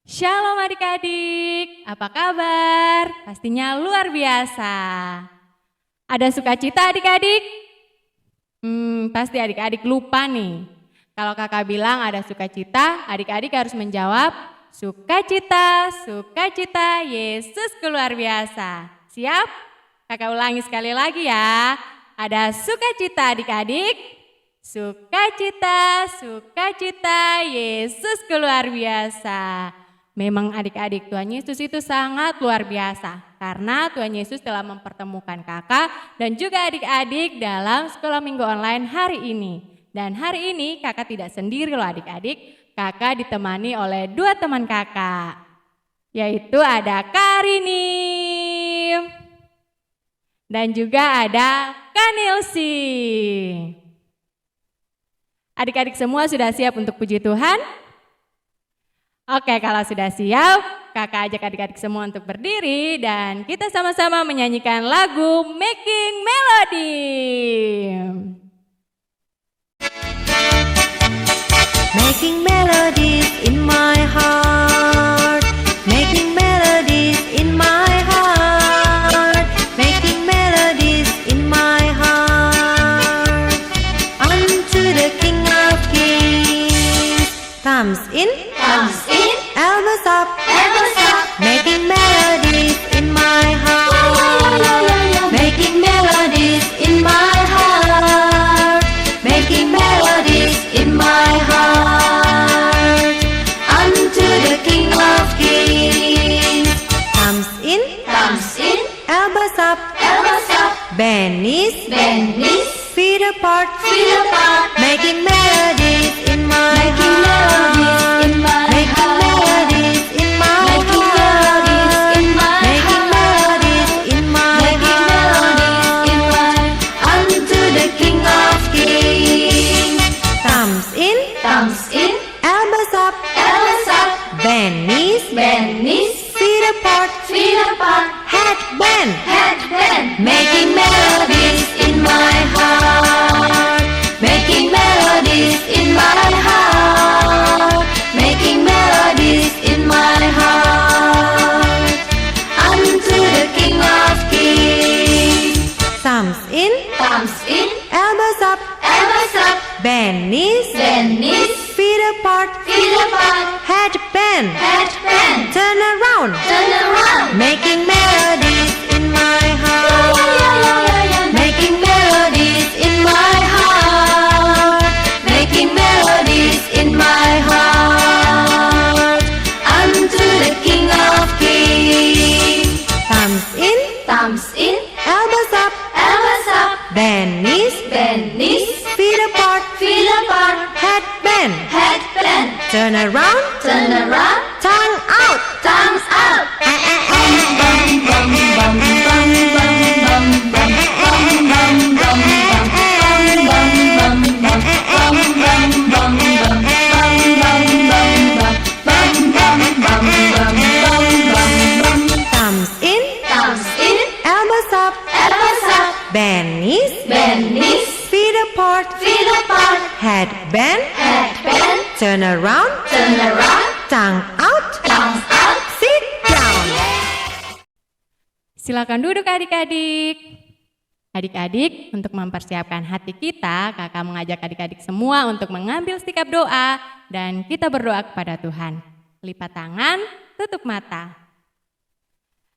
Shalom adik-adik, apa kabar? Pastinya luar biasa. Ada sukacita adik-adik? Pasti adik-adik lupa nih. Kalau kakak bilang ada sukacita, adik-adik harus menjawab sukacita, sukacita, Yesusku luar biasa. Siap? Kakak ulangi sekali lagi ya. Ada sukacita adik-adik. Sukacita, sukacita, Yesusku luar biasa. Memang adik-adik, Tuhan Yesus itu sangat luar biasa karena Tuhan Yesus telah mempertemukan kakak dan juga adik-adik dalam sekolah minggu online hari ini. Dan hari ini kakak tidak sendiri loh adik-adik, kakak ditemani oleh dua teman kakak, yaitu ada Karini dan juga ada Kanilsi. Adik-adik semua sudah siap untuk puji Tuhan? Oke, kalau sudah siap, kakak ajak adik-adik semua untuk berdiri dan kita sama-sama menyanyikan lagu Making Melody. Making melodies in my heart, making melodies in my heart, making melodies in my heart. Unto the King of Kings, thumbs in, elbows up, making melodies in my heart, making melodies in my heart, making melodies in my heart. Unto the King of Kings, thumbs in, elbows up, bend knees, feet apart, making melodies in my heart, making melodies in my heart, making melodies in my heart. Unto the King of Kings, thumbs in, elbows up, bend knees, feet apart, head bend, making melodies in my heart, making melodies in my heart, making melodies in my heart. Unto the King of Kings, thumbs in, elbows up, bend knees, feet apart, head bend, turn around, making melodies in my heart, making melodies in my heart, making melodies in my heart. Unto the King of Kings, thumbs in, elbows up, bend knees, feet apart, head bend, turn around, tongue out. Thumbs in, elbows up, bend knees, feet apart, head bend, turn around, tongue out, sit down. Silakan duduk adik-adik. Adik-adik, untuk mempersiapkan hati kita, kakak mengajak adik-adik semua untuk mengambil sikap doa dan kita berdoa kepada Tuhan. Lipat tangan, tutup mata.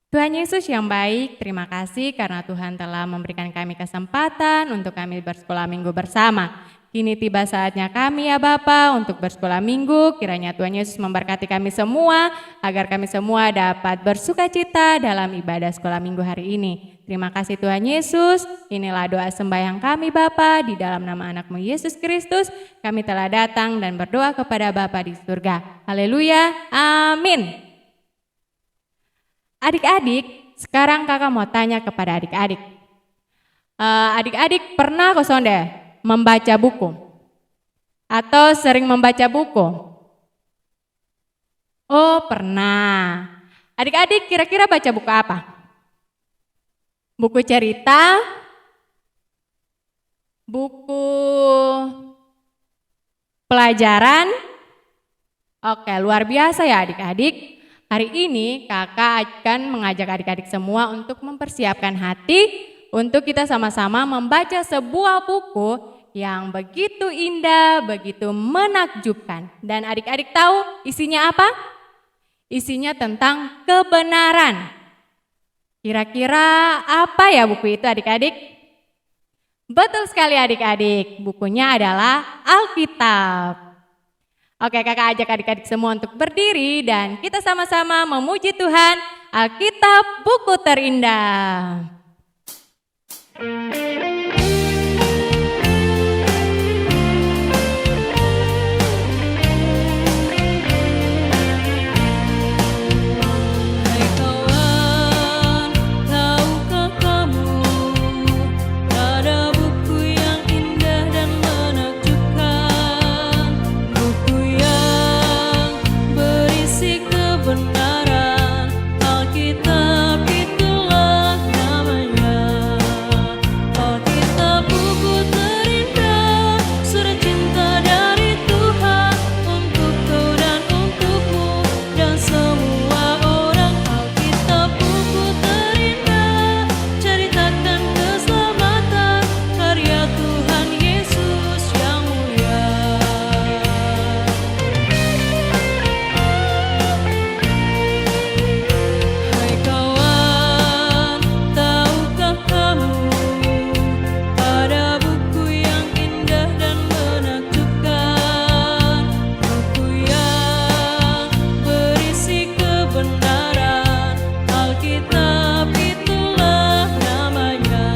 Tuhan Yesus yang baik, terima kasih karena Tuhan telah memberikan kami kesempatan untuk kami bersekolah minggu bersama. Kini tiba saatnya kami ya Bapa untuk bersekolah minggu, kiranya Tuhan Yesus memberkati kami semua, agar kami semua dapat bersukacita dalam ibadah sekolah minggu hari ini. Terima kasih Tuhan Yesus, inilah doa sembahyang kami Bapa, di dalam nama anakmu Yesus Kristus, kami telah datang dan berdoa kepada Bapa di surga. Haleluya, amin. Adik-adik, sekarang kakak mau tanya kepada adik-adik. Adik-adik pernah kosonde membaca buku? Atau sering membaca buku? Oh pernah. Adik-adik kira-kira baca buku apa? Buku cerita? Buku pelajaran? Oke, luar biasa ya adik-adik. Hari ini kakak akan mengajak adik-adik semua untuk mempersiapkan hati untuk kita sama-sama membaca sebuah buku yang begitu indah, begitu menakjubkan. Dan adik-adik tahu isinya apa? Isinya tentang kebenaran. Kira-kira apa ya buku itu adik-adik? Betul sekali adik-adik, bukunya adalah Alkitab. Oke, kakak ajak adik-adik semua untuk berdiri dan kita sama-sama memuji Tuhan. Alkitab buku terindah. Hai kawan, tahukah kamu ada buku yang indah dan menakjubkan, buku yang berisi kebenaran, Alkitab itulah namanya. Alkitab buku terindah, surat cinta dari Tuhan untuk kau dan untukmu dan semua orang. Alkitab buku terindah, ceritakan keselamatan karya Tuhan Yesus yang mulia. Hai kawan, tahukah kamu ada buku yang indah dan menakjubkan, buku yang berisi kebenaran, Alkitab itulah namanya.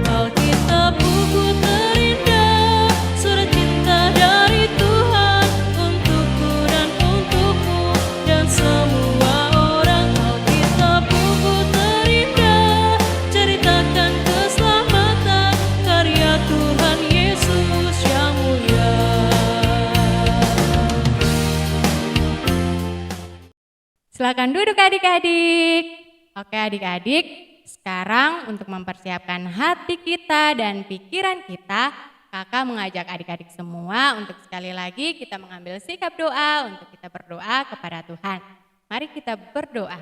Alkitab buku terindah, surat cinta dari Tuhan untukku dan untukmu dan semua orang. Alkitab buku terindah, ceritakan keselamatan karya Tuhan Yesus yang mulia. Silakan duduk adik-adik. Oke adik-adik, sekarang untuk mempersiapkan hati kita dan pikiran kita, kakak mengajak adik-adik semua untuk sekali lagi kita mengambil sikap doa untuk kita berdoa kepada Tuhan. Mari kita berdoa.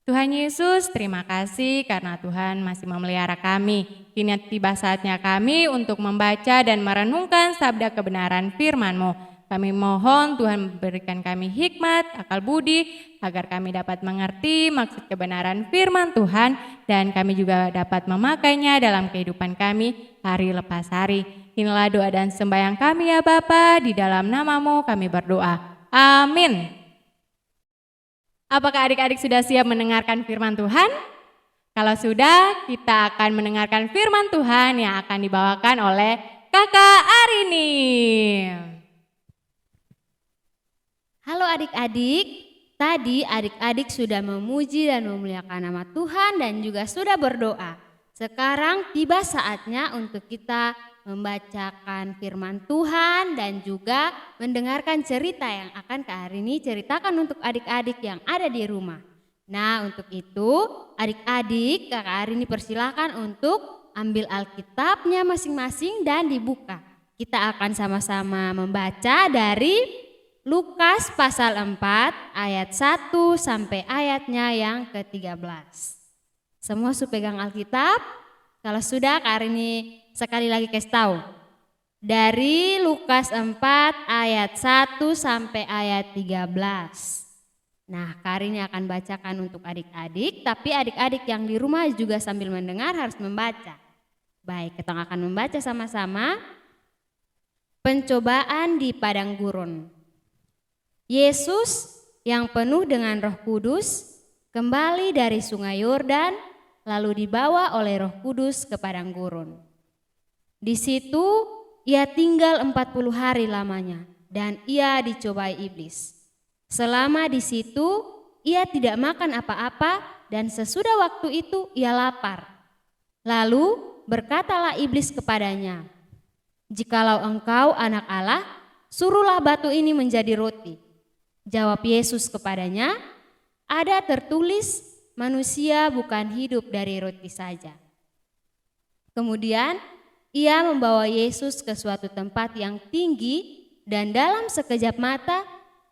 Tuhan Yesus, terima kasih karena Tuhan masih memelihara kami. Kini tiba saatnya kami untuk membaca dan merenungkan sabda kebenaran firman-Mu. Kami mohon Tuhan berikan kami hikmat, akal budi, agar kami dapat mengerti maksud kebenaran firman Tuhan dan kami juga dapat memakainya dalam kehidupan kami hari lepas hari. Inilah doa dan sembahyang kami ya Bapa, di dalam nama-Mu kami berdoa. Amin. Apakah adik-adik sudah siap mendengarkan firman Tuhan? Kalau sudah, kita akan mendengarkan firman Tuhan yang akan dibawakan oleh Kakak Arini. Halo adik-adik, tadi adik-adik sudah memuji dan memuliakan nama Tuhan dan juga sudah berdoa. Sekarang tiba saatnya untuk kita membacakan firman Tuhan dan juga mendengarkan cerita yang akan Kak Arini ceritakan untuk adik-adik yang ada di rumah. Nah, untuk itu adik-adik Kak Arini persilahkan untuk ambil Alkitabnya masing-masing dan dibuka. Kita akan sama-sama membaca dari Lukas pasal 4 ayat 1 sampai ayatnya yang ke-13. Semua sudah pegang Alkitab? Kalau sudah, Kak Arini sekali lagi kasih tahu. Dari Lukas 4 ayat 1 sampai ayat 13. Nah, Kak Arini akan bacakan untuk adik-adik, tapi adik-adik yang di rumah juga sambil mendengar harus membaca. Baik, kita akan membaca sama-sama. Pencobaan di padang gurun. Yesus yang penuh dengan Roh Kudus kembali dari Sungai Yordan lalu dibawa oleh Roh Kudus ke padang gurun. Di situ ia tinggal 40 hari lamanya dan ia dicobai iblis. Selama di situ ia tidak makan apa-apa dan sesudah waktu itu ia lapar. Lalu berkatalah iblis kepadanya, "Jikalau engkau anak Allah, suruhlah batu ini menjadi roti." Jawab Yesus kepadanya, "Ada tertulis, manusia bukan hidup dari roti saja." Kemudian ia membawa Yesus ke suatu tempat yang tinggi dan dalam sekejap mata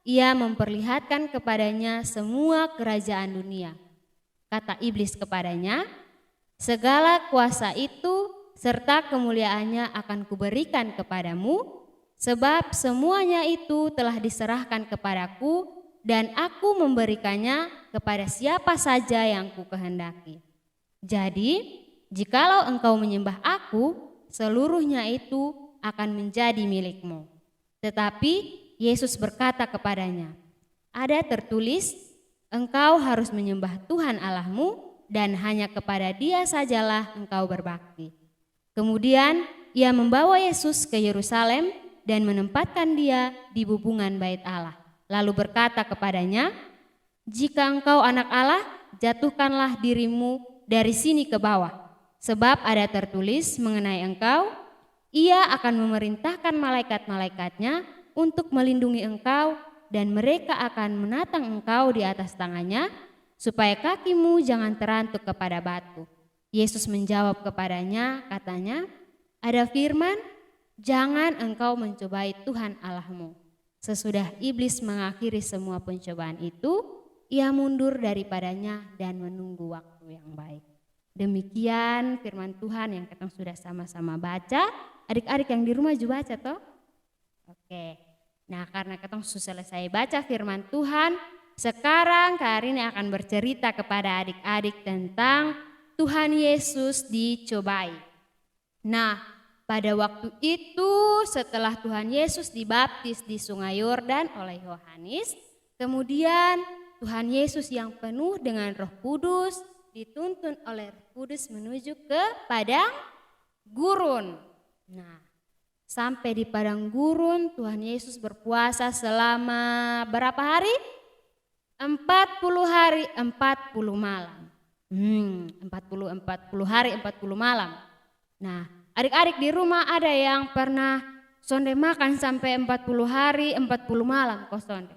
ia memperlihatkan kepadanya semua kerajaan dunia. Kata iblis kepadanya, segala kuasa itu serta kemuliaannya akan kuberikan kepadamu, sebab semuanya itu telah diserahkan kepadaku dan aku memberikannya kepada siapa saja yang kukehendaki. Jadi, jikalau engkau menyembah aku, seluruhnya itu akan menjadi milikmu. Tetapi Yesus berkata kepadanya, ada tertulis, engkau harus menyembah Tuhan Allahmu dan hanya kepada Dia sajalah engkau berbakti. Kemudian ia membawa Yesus ke Yerusalem dan menempatkan Dia di bubungan bait Allah. Lalu berkata kepadanya, jika engkau anak Allah, jatuhkanlah dirimu dari sini ke bawah. Sebab ada tertulis mengenai engkau, ia akan memerintahkan malaikat-malaikatnya untuk melindungi engkau dan mereka akan menatang engkau di atas tangannya, supaya kakimu jangan terantuk kepada batu. Yesus menjawab kepadanya, katanya, ada firman, jangan engkau mencobai Tuhan Allahmu. Sesudah iblis mengakhiri semua pencobaan itu, ia mundur daripadanya dan menunggu waktu yang baik. Demikian firman Tuhan yang kita sudah sama-sama baca. Adik-adik yang di rumah juga baca toh? Oke. Nah, karena kita sudah selesai baca firman Tuhan, sekarang Kak Arini akan bercerita kepada adik-adik tentang Tuhan Yesus dicobai. Nah, pada waktu itu setelah Tuhan Yesus dibaptis di Sungai Yordan oleh Yohanes, kemudian Tuhan Yesus yang penuh dengan Roh Kudus dituntun oleh Roh Kudus menuju ke padang gurun. Nah, sampai di padang gurun Tuhan Yesus berpuasa selama berapa hari? 40 hari 40 malam. 40 hari 40 malam. Nah, adik-adik di rumah ada yang pernah sonde makan sampai 40 hari 40 malam kok sonde?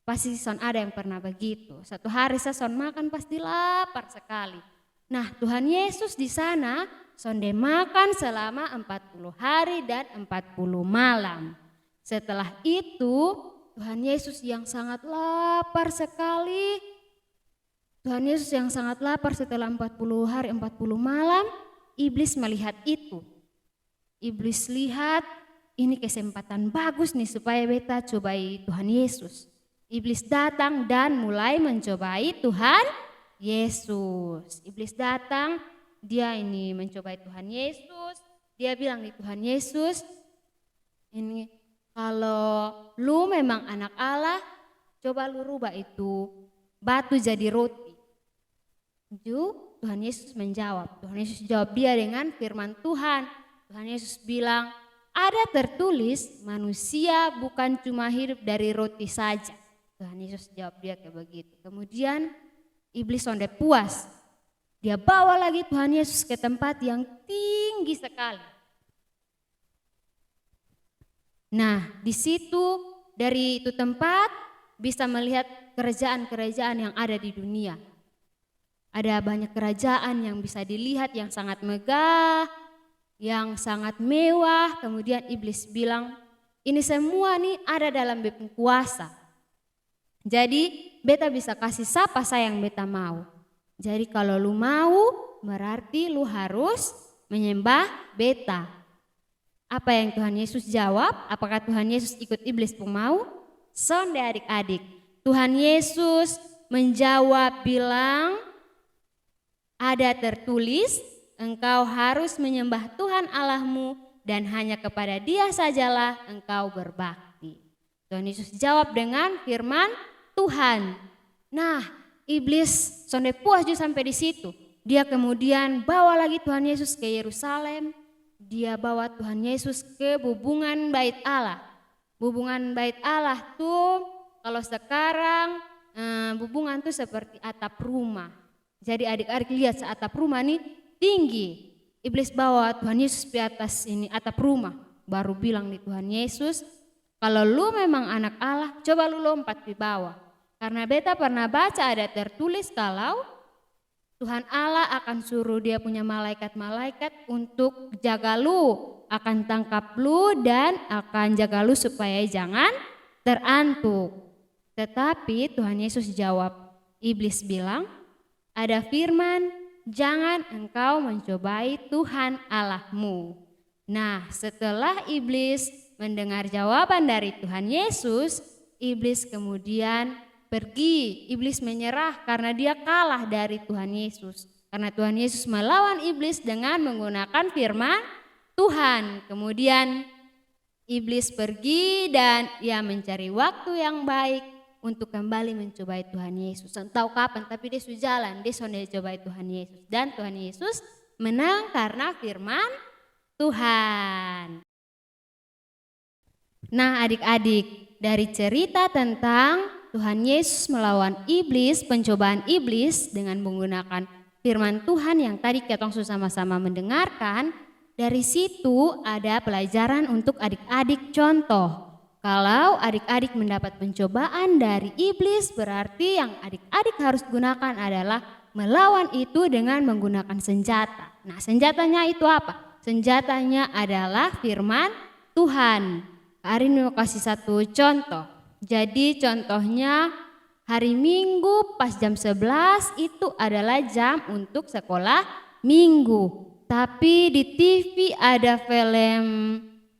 Pasti son ada yang pernah begitu. Satu hari saya son makan pasti lapar sekali. Nah, Tuhan Yesus di sana sonde makan selama 40 hari dan 40 malam. Setelah itu Tuhan Yesus yang sangat lapar sekali. Tuhan Yesus yang sangat lapar setelah 40 hari 40 malam, iblis melihat itu. Iblis lihat ini kesempatan bagus nih supaya beta cobai Tuhan Yesus. Iblis datang dan mulai mencobai Tuhan Yesus. Iblis datang, dia ini mencobai Tuhan Yesus. Dia bilang di Tuhan Yesus, ini kalau lu memang anak Allah, coba lu rubah itu batu jadi roti. Tuhan Yesus menjawab. Tuhan Yesus jawab dia dengan firman Tuhan. Tuhan Yesus bilang, ada tertulis manusia bukan cuma hidup dari roti saja. Tuhan Yesus jawab dia kayak begitu. Kemudian iblis sonde puas. Dia bawa lagi Tuhan Yesus ke tempat yang tinggi sekali. Nah, di situ dari itu tempat bisa melihat kerajaan-kerajaan yang ada di dunia. Ada banyak kerajaan yang bisa dilihat yang sangat megah, yang sangat mewah. Kemudian iblis bilang, ini semua nih ada dalam beta kuasa. Jadi beta bisa kasih siapa sayang beta mau. Jadi kalau lu mau berarti lu harus menyembah beta. Apa yang Tuhan Yesus jawab? Apakah Tuhan Yesus ikut iblis pun mau? Sonde adik-adik. Tuhan Yesus menjawab bilang, ada tertulis, engkau harus menyembah Tuhan Allahmu dan hanya kepada Dia sajalah engkau berbakti. Tuhan Yesus jawab dengan firman Tuhan. Nah, iblis sonde puas juga sampai di situ. Dia kemudian bawa lagi Tuhan Yesus ke Yerusalem. Dia bawa Tuhan Yesus ke bubungan bait Allah. Bubungan bait Allah tuh kalau sekarang bubungan tuh seperti atap rumah. Jadi adik-adik lihat atap rumah nih tinggi. Iblis bawa Tuhan Yesus di atas ini atap rumah. Baru bilang di Tuhan Yesus, kalau lu memang anak Allah, coba lu lompat di bawah. Karena beta pernah baca ada tertulis kalau Tuhan Allah akan suruh dia punya malaikat-malaikat untuk jaga lu akan tangkap lu dan akan jaga lu supaya jangan terantuk. Tetapi Tuhan Yesus jawab, iblis bilang, ada firman, jangan engkau mencobai Tuhan Allahmu. Nah, setelah iblis mendengar jawaban dari Tuhan Yesus, iblis kemudian pergi. Iblis menyerah karena dia kalah dari Tuhan Yesus. Karena Tuhan Yesus melawan iblis dengan menggunakan firman Tuhan. Kemudian iblis pergi dan ia mencari waktu yang baik untuk kembali mencobai Tuhan Yesus. Entah kapan, tapi dia sudah jalan, dia sudah cobai Tuhan Yesus. Dan Tuhan Yesus menang karena firman Tuhan. Nah adik-adik, dari cerita tentang Tuhan Yesus melawan iblis, pencobaan iblis dengan menggunakan firman Tuhan yang tadi kita sama-sama mendengarkan, dari situ ada pelajaran untuk adik-adik. Contoh, kalau adik-adik mendapat pencobaan dari iblis, berarti yang adik-adik harus gunakan adalah melawan itu dengan menggunakan senjata. Nah, senjatanya itu apa? Senjatanya adalah firman Tuhan. Hari ini mau kasih satu contoh. Jadi contohnya hari Minggu pas jam 11 itu adalah jam untuk sekolah minggu. Tapi di TV ada film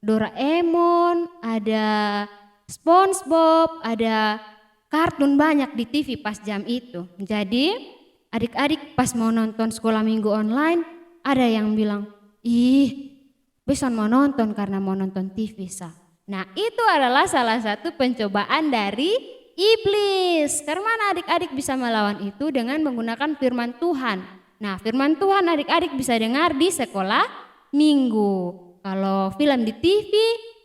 Doraemon, ada SpongeBob, ada kartun banyak di TV pas jam itu. Jadi adik-adik pas mau nonton sekolah minggu online, ada yang bilang, ih besok mau nonton karena mau nonton TV sah. Nah itu adalah salah satu pencobaan dari iblis. Karena adik-adik bisa melawan itu dengan menggunakan firman Tuhan. Nah firman Tuhan adik-adik bisa dengar di sekolah minggu. Kalau film di TV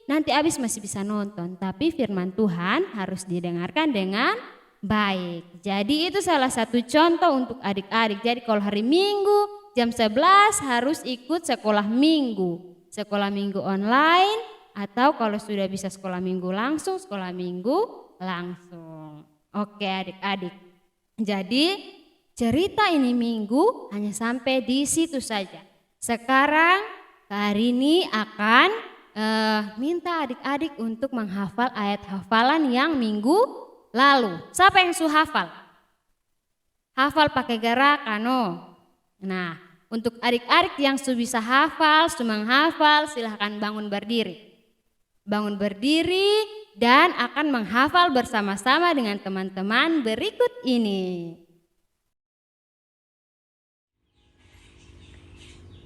nanti abis masih bisa nonton. Tapi firman Tuhan harus didengarkan dengan baik. Jadi itu salah satu contoh untuk adik-adik. Jadi kalau hari Minggu jam 11 harus ikut sekolah minggu. Sekolah minggu online atau kalau sudah bisa sekolah minggu langsung, sekolah minggu langsung. Oke adik-adik. Jadi cerita ini minggu hanya sampai di situ saja. Sekarang Kak Arini akan minta adik-adik untuk menghafal ayat hafalan yang minggu lalu. Siapa yang sudah hafal? Hafal pakai gerakan. Nah, untuk adik-adik yang sudah bisa hafal, sudah menghafal, silahkan bangun berdiri. Bangun berdiri dan akan menghafal bersama-sama dengan teman-teman berikut ini.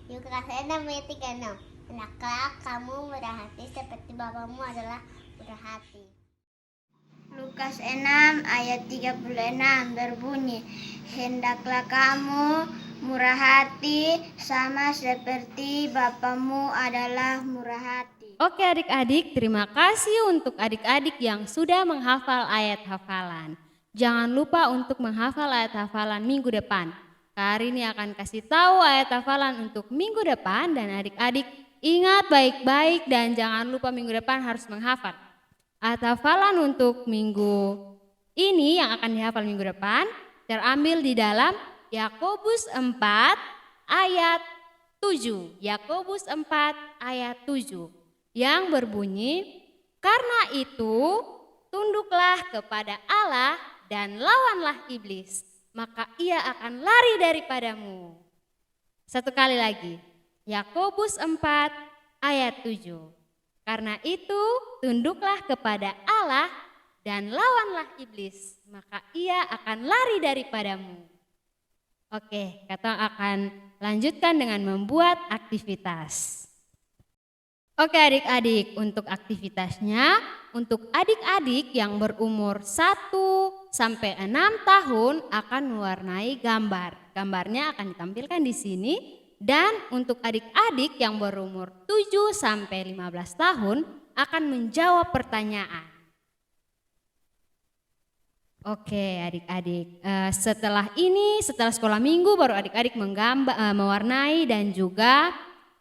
Yuk kelas 6 ayat 36. Hendaklah kamu murah hati seperti Bapamu adalah murah hati. Lukas 6 ayat 36 berbunyi, hendaklah kamu murah hati sama seperti Bapamu adalah murah hati. Oke adik-adik, terima kasih untuk adik-adik yang sudah menghafal ayat hafalan. Jangan lupa untuk menghafal ayat hafalan minggu depan. Kak Arini akan kasih tahu ayat hafalan untuk minggu depan dan adik-adik ingat baik-baik dan jangan lupa minggu depan harus menghafal. Ayat hafalan untuk minggu ini yang akan dihafal minggu depan terambil di dalam Yakobus 4 ayat 7. Yakobus 4 ayat 7. Yang berbunyi, karena itu tunduklah kepada Allah dan lawanlah iblis, maka ia akan lari daripadamu. Satu kali lagi, Yakobus 4 ayat 7. Karena itu tunduklah kepada Allah dan lawanlah iblis, maka ia akan lari daripadamu. Oke, kita akan lanjutkan dengan membuat aktivitas. Oke adik-adik, untuk aktivitasnya, untuk adik-adik yang berumur 1 sampai 6 tahun akan mewarnai gambar. Gambarnya akan ditampilkan di sini. Dan untuk adik-adik yang berumur 7 sampai 15 tahun akan menjawab pertanyaan. Oke adik-adik, setelah ini, setelah sekolah minggu baru adik-adik mewarnai dan juga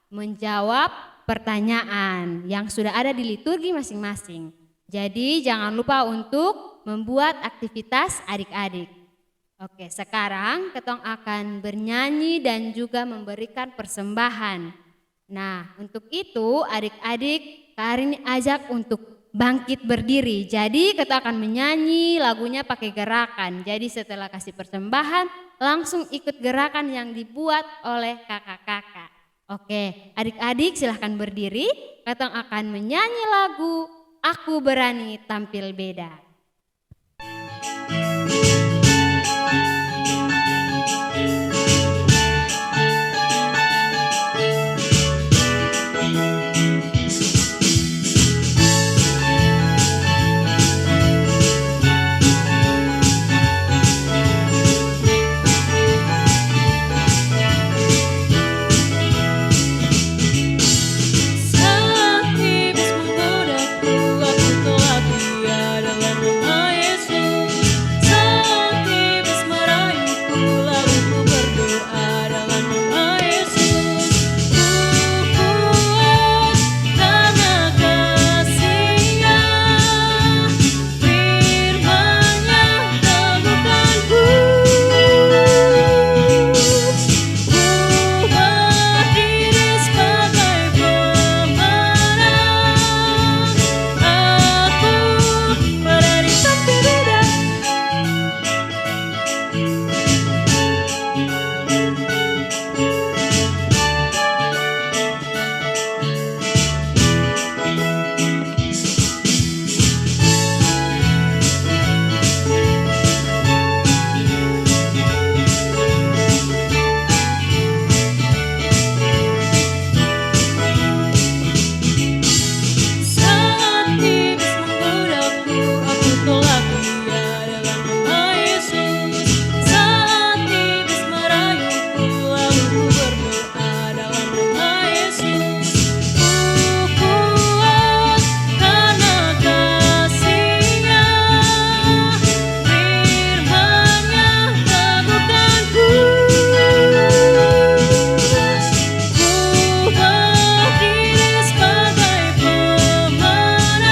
menjawab pertanyaan yang sudah ada di liturgi masing-masing. Jadi jangan lupa untuk membuat aktivitas adik-adik. Oke, sekarang ketong akan bernyanyi dan juga memberikan persembahan. Nah, untuk itu adik-adik Kak Arini ajak untuk bangkit berdiri. Jadi kita akan menyanyi lagunya pakai gerakan. Jadi setelah kasih persembahan langsung ikut gerakan yang dibuat oleh kakak-kakak. Oke, adik-adik silahkan berdiri. Kita akan menyanyi lagu Aku Berani Tampil Beda. Saat iblis menggodaku, aku tolak dia dalam nama Yesus. Saat iblis merayuku, lalu ku berdoa dalam nama Yesus. Ku kuat karena kasih-Nya, firman-Nya teguhkanku. Ku berdiri sebagai pemenang. Aku berani tampil beda. Saat iblis menggodaku, aku tolak dia dalam nama Yesus. Saat iblis merayuku, lalu ku berdoa dalam nama Yesus. Ku kuat karena kasih-Nya, firman-Nya teguhkanku. Ku berdiri sebagai pemenang.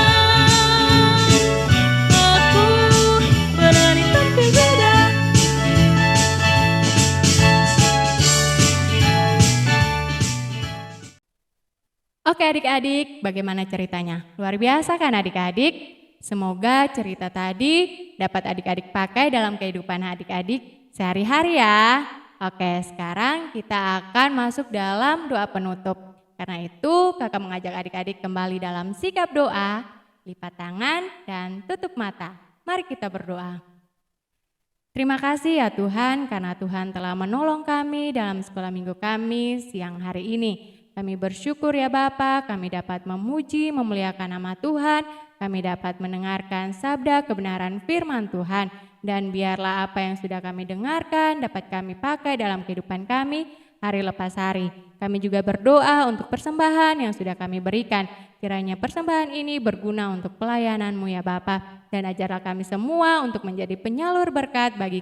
Aku berani tampil beda. Oke adik-adik, bagaimana ceritanya? Luar biasa kan adik-adik? Semoga cerita tadi dapat adik-adik pakai dalam kehidupan adik-adik sehari-hari ya. Oke, sekarang kita akan masuk dalam doa penutup. Karena itu kakak mengajak adik-adik kembali dalam sikap doa, lipat tangan dan tutup mata. Mari kita berdoa. Terima kasih ya Tuhan karena Tuhan telah menolong kami dalam sekolah minggu kami siang hari ini. Kami bersyukur ya Bapa, kami dapat memuji, memuliakan nama Tuhan, kami dapat mendengarkan sabda kebenaran firman Tuhan. Dan biarlah apa yang sudah kami dengarkan dapat kami pakai dalam kehidupan kami hari lepas hari. Kami juga berdoa untuk persembahan yang sudah kami berikan. Kiranya persembahan ini berguna untuk pelayanan-Mu ya Bapa. Dan ajarlah kami semua untuk menjadi penyalur berkat bagi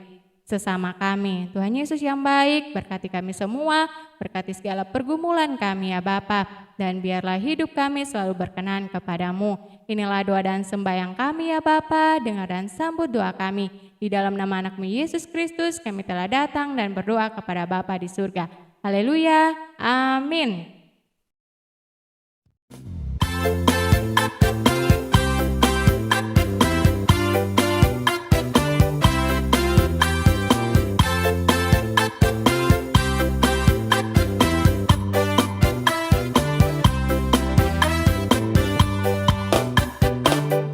sesama kami. Tuhan Yesus yang baik, berkati kami semua, berkati segala pergumulan kami ya Bapa, dan biarlah hidup kami selalu berkenan kepadamu. Inilah doa dan sembahyang kami ya Bapa, dengar dan sambut doa kami. Di dalam nama anak-Mu Yesus Kristus kami telah datang dan berdoa kepada Bapa di surga. Haleluya, amin.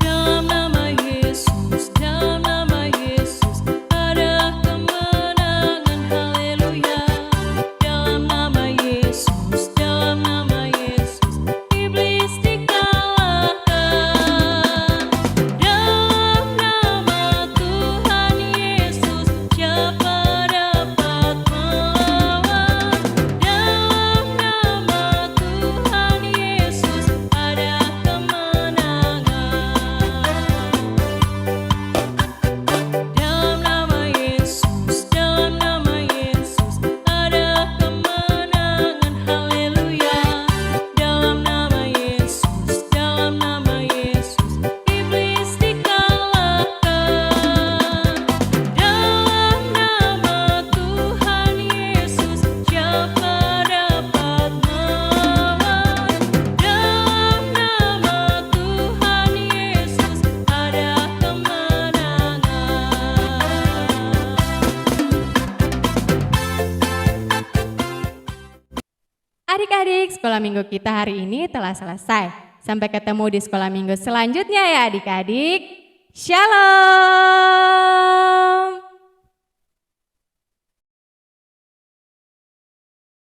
Dalam nama Yesus, dalam nama Yesus ada kemenangan, haleluya. Dalam nama Yesus, dalam Adik-adik, sekolah minggu kita hari ini telah selesai. Sampai ketemu di sekolah minggu selanjutnya ya adik-adik. Shalom.